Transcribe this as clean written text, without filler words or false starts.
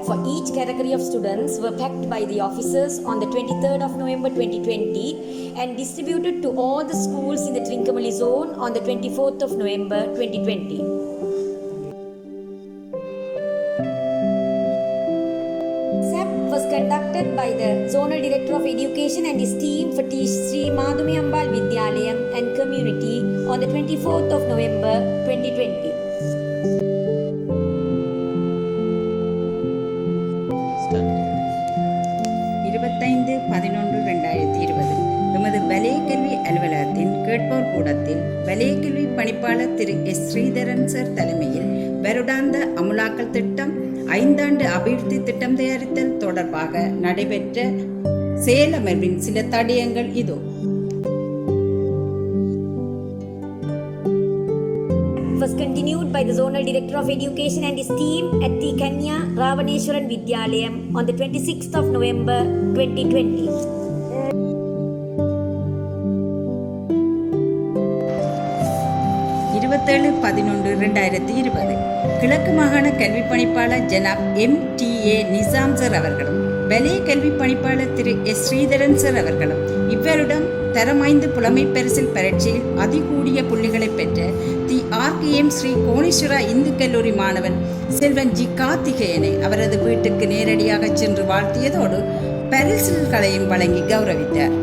for each category of students were packed by the officers on the 23rd of November 2020 and distributed to all the schools in the Trincomalee zone on the 24th of November 2020. SAP was conducted by the Zonal Director of Education and his team for Sri Madhumi Ambal Vidyalayam and community on the 24th of November 2020. எமது வலய கல்வி அலுவலகத்தின் கேட்போர் கூடத்தில் வலய கல்வி பணிப்பாளர் திரு S. Sridharan sir தலைமையில் வருடாந்த அமுலாக்கல் திட்டம் 5 ஆண்டு அபிவிருத்தி திட்டம் தயாரித்தல் தொடர்பாக நடைபெற்ற செயலமர்வின் சில தடயங்கள் இதோ. Was continued by the Zonal Director of Education and his team at the Kanya Ravaneshwaran Vidyalayam on the 26th of November 2020. கிழக்கு மாகாண கல்வி பணிப்பாளர் ஜனாப் MTA நிசாம் சார் அவர்களும் வலய கல்வி பணிப்பாளர் திரு எஸ். ஸ்ரீதரன் சார் அவர்களும் இவ்வருடம் தரம் 5 புலமை பரிசில் பரீட்சையில் அதிகூடிய புள்ளிகளை பெற்ற தி RKM ஸ்ரீ கோணேஸ்வரா இந்து கல்லூரி மாணவன் செல்வன் ஜி கார்த்திகேயனை அவரது வீட்டுக்கு நேரடியாக சென்று வாழ்த்தியதோடு பரிசில்களையும் வழங்கி கௌரவித்தார்.